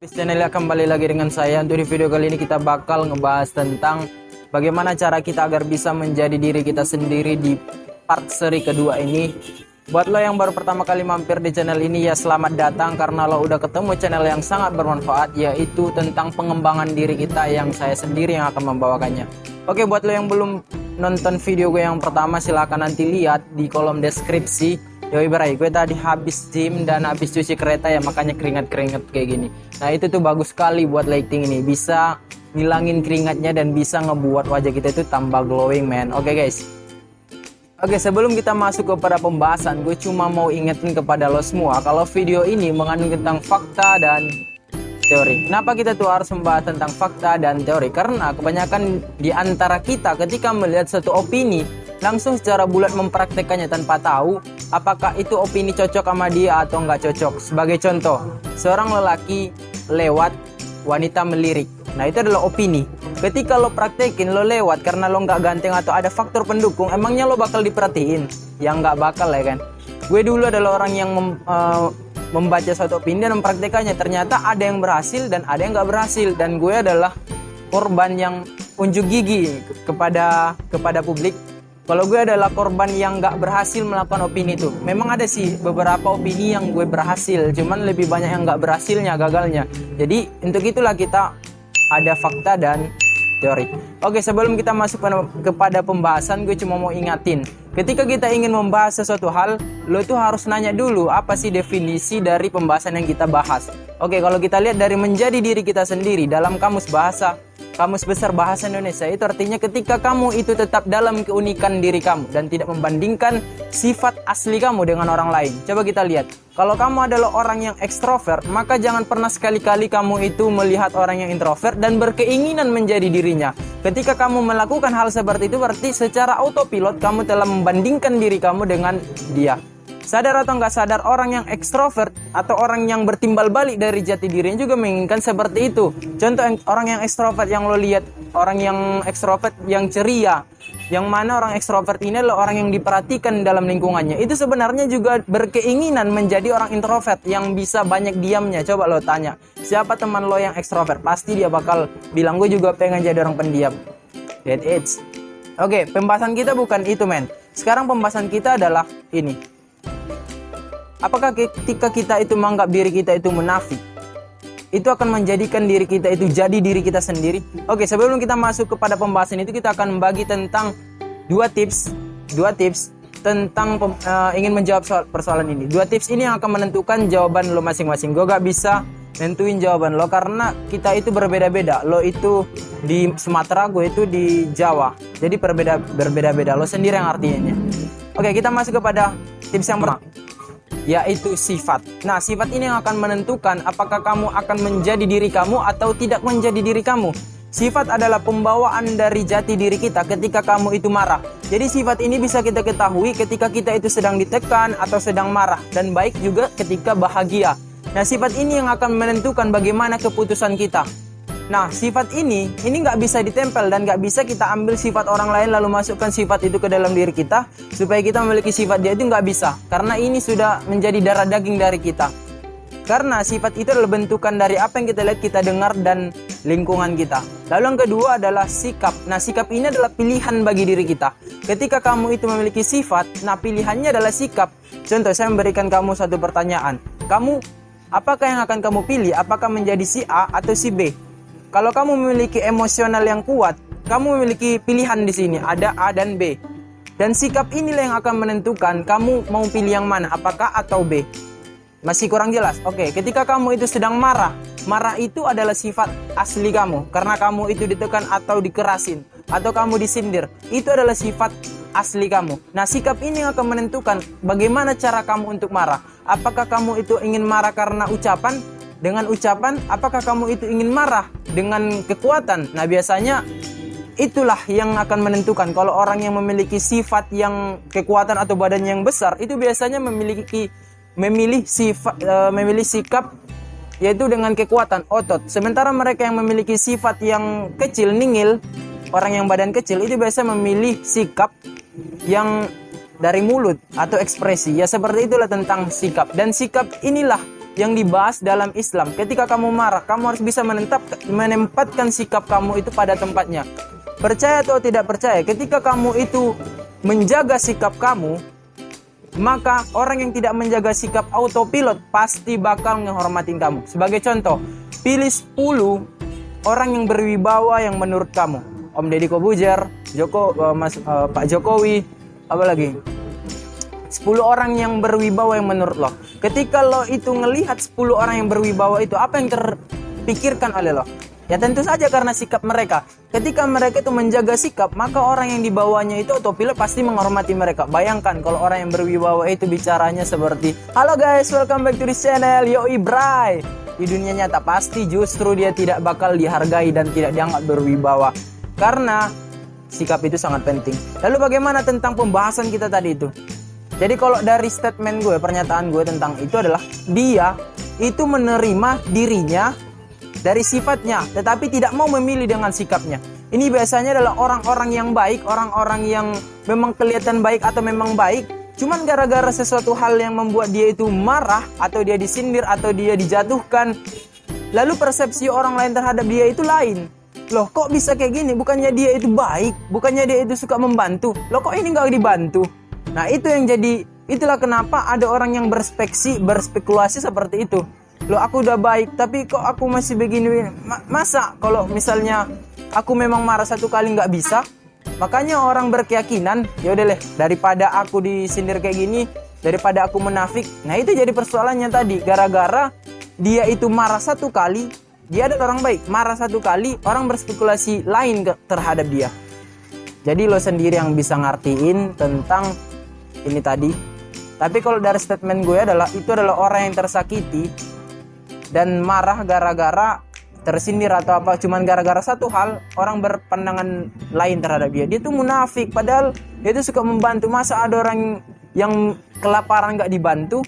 Channel kembali lagi dengan saya. Untuk di video kali ini kita bakal ngebahas tentang bagaimana cara kita agar bisa menjadi diri kita sendiri di part seri kedua ini. Buat lo yang baru pertama kali mampir di channel ini, ya selamat datang, karena lo udah ketemu channel yang sangat bermanfaat, yaitu tentang pengembangan diri kita yang saya sendiri yang akan membawakannya. Oke, buat lo yang belum nonton video gue yang pertama, silahkan nanti lihat di kolom deskripsi. Yoi berai, gue tadi habis gym dan habis cuci kereta ya, makanya keringat-keringat kayak gini. Nah itu tuh bagus sekali buat lighting ini, bisa ngilangin keringatnya dan bisa ngebuat wajah kita itu tambah glowing, man. Oke guys. Oke, sebelum kita masuk kepada pembahasan, gue cuma mau ingetin kepada lo semua kalau video ini mengandung tentang fakta dan teori. Kenapa kita tuh harus membahas tentang fakta dan teori? Karena kebanyakan di antara kita ketika melihat satu opini langsung secara bulat mempraktekannya tanpa tahu apakah itu opini cocok sama dia atau nggak cocok. Sebagai contoh, seorang lelaki lewat, wanita melirik. Nah itu adalah opini. Ketika lo praktekin, lo lewat karena lo nggak ganteng atau ada faktor pendukung, emangnya lo bakal diperhatiin? Ya nggak bakal ya kan. Gue dulu adalah orang yang membaca suatu opini dan mempraktekannya. Ternyata ada yang berhasil dan ada yang nggak berhasil. Dan gue adalah korban yang unjuk gigi kepada publik. Kalau gue adalah korban yang nggak berhasil melakukan opini itu. Memang ada sih beberapa opini yang gue berhasil, cuman lebih banyak yang nggak berhasilnya, gagalnya. Jadi untuk itulah kita ada fakta dan teori. Oke, sebelum kita masuk kepada pembahasan, gue cuma mau ingatin, ketika kita ingin membahas sesuatu hal, lo tuh harus nanya dulu apa sih definisi dari pembahasan yang kita bahas. Oke, kalau kita lihat dari menjadi diri kita sendiri dalam Kamus Besar Bahasa Indonesia, itu artinya ketika kamu itu tetap dalam keunikan diri kamu dan tidak membandingkan sifat asli kamu dengan orang lain. Coba kita lihat, kalau kamu adalah orang yang ekstrovert, maka jangan pernah sekali-kali kamu itu melihat orang yang introvert dan berkeinginan menjadi dirinya. Ketika kamu melakukan hal seperti itu, berarti secara autopilot kamu telah membandingkan diri kamu dengan dia. Sadar atau nggak sadar, orang yang ekstrovert atau orang yang bertimbal balik dari jati dirinya juga menginginkan seperti itu. Contoh orang yang ekstrovert yang lo lihat, orang yang ekstrovert yang ceria, yang mana orang ekstrovert ini adalah orang yang diperhatikan dalam lingkungannya. Itu sebenarnya juga berkeinginan menjadi orang introvert yang bisa banyak diamnya. Coba lo tanya, siapa teman lo yang ekstrovert? Pasti dia bakal bilang, gue juga pengen jadi orang pendiam. That it's. Oke, pembahasan kita bukan itu, men. Sekarang pembahasan kita adalah ini. Apakah ketika kita itu menganggap diri kita itu munafik, itu akan menjadikan diri kita itu jadi diri kita sendiri? Oke, sebelum kita masuk kepada pembahasan itu, kita akan membagi tentang dua tips tentang ingin menjawab persoalan ini. Dua tips ini yang akan menentukan jawaban lo masing-masing. Gue gak bisa nentuin jawaban lo karena kita itu berbeda-beda. Lo itu di Sumatera, gue itu di Jawa. Jadi berbeda-beda. Lo sendiri yang artinya. Oke, kita masuk kepada tips yang pertama, yaitu sifat. Nah, sifat ini yang akan menentukan apakah kamu akan menjadi diri kamu atau tidak menjadi diri kamu. Sifat adalah pembawaan dari jati diri kita ketika kamu itu marah. Jadi sifat ini bisa kita ketahui ketika kita itu sedang ditekan atau sedang marah, dan baik juga ketika bahagia. Nah, sifat ini yang akan menentukan bagaimana keputusan kita. Nah, sifat ini nggak bisa ditempel dan nggak bisa kita ambil sifat orang lain lalu masukkan sifat itu ke dalam diri kita supaya kita memiliki sifat dia, itu nggak bisa. Karena ini sudah menjadi darah daging dari kita. Karena sifat itu adalah bentukan dari apa yang kita lihat, kita dengar, dan lingkungan kita. Lalu yang kedua adalah sikap. Nah, sikap ini adalah pilihan bagi diri kita. Ketika kamu itu memiliki sifat, nah pilihannya adalah sikap. Contoh, saya memberikan kamu satu pertanyaan. Apakah yang akan kamu pilih? Apakah menjadi si A atau si B? Kalau kamu memiliki emosional yang kuat, kamu memiliki pilihan di sini, ada A dan B. Dan sikap inilah yang akan menentukan kamu mau pilih yang mana, apakah A atau B. Masih kurang jelas? Oke, ketika kamu itu sedang marah, marah itu adalah sifat asli kamu. Karena kamu itu ditekan atau dikerasin, atau kamu disindir, itu adalah sifat asli kamu. Nah, sikap ini yang akan menentukan bagaimana cara kamu untuk marah. Apakah kamu itu ingin marah karena ucapan? Dengan ucapan, apakah kamu itu ingin marah dengan kekuatan? Nah, biasanya itulah yang akan menentukan. Kalau orang yang memiliki sifat yang kekuatan atau badan yang besar, itu biasanya memilih sikap yaitu dengan kekuatan otot. Sementara mereka yang memiliki sifat yang kecil, ningil, orang yang badan kecil, itu biasa memilih sikap yang dari mulut atau ekspresi. Ya seperti itulah tentang sikap. Dan sikap inilah yang dibahas dalam Islam. Ketika kamu marah, kamu harus bisa menempatkan sikap kamu itu pada tempatnya. Percaya atau tidak percaya, ketika kamu itu menjaga sikap kamu, maka orang yang tidak menjaga sikap autopilot pasti bakal ngehormatin kamu. Sebagai contoh, pilih 10 orang yang berwibawa yang menurut kamu. Om Deddy Kobuzer, Pak Jokowi, apa lagi? 10 orang yang berwibawa yang menurut lo. Ketika lo itu ngelihat 10 orang yang berwibawa itu, apa yang terpikirkan oleh lo? Ya tentu saja karena sikap mereka. Ketika mereka itu menjaga sikap, maka orang yang di bawahnya itu autopilot pasti menghormati mereka. Bayangkan kalau orang yang berwibawa itu bicaranya seperti, "Halo guys, welcome back to this channel, yoi bray." Di dunia nyata pasti justru dia tidak bakal dihargai dan tidak dianggap berwibawa. Karena sikap itu sangat penting. Lalu bagaimana tentang pembahasan kita tadi itu? Jadi kalau dari statement gue, pernyataan gue tentang itu adalah dia itu menerima dirinya dari sifatnya, tetapi tidak mau memilih dengan sikapnya. Ini biasanya adalah orang-orang yang baik, orang-orang yang memang kelihatan baik atau memang baik, cuman gara-gara sesuatu hal yang membuat dia itu marah, atau dia disindir, atau dia dijatuhkan, lalu persepsi orang lain terhadap dia itu lain. Loh kok bisa kayak gini? Bukannya dia itu baik, bukannya dia itu suka membantu, loh kok ini gak dibantu? Nah itu yang jadi, itulah kenapa ada orang yang berspekulasi seperti itu. Loh aku udah baik tapi kok aku masih begini. Masa kalau misalnya aku memang marah satu kali nggak bisa? Makanya orang berkeyakinan, ya udah deh, daripada aku disindir kayak gini, daripada aku munafik. Nah itu jadi persoalannya tadi, gara-gara dia itu marah satu kali, dia adalah orang baik. Marah satu kali, orang berspekulasi lain terhadap dia. Jadi lo sendiri yang bisa ngertiin tentang ini tadi. Tapi kalau dari statement gue adalah, itu adalah orang yang tersakiti dan marah gara-gara tersindir atau apa, cuman gara-gara satu hal, orang berpandangan lain terhadap dia. Dia tuh munafik, padahal dia tuh suka membantu. Masa ada orang yang kelaparan gak dibantu?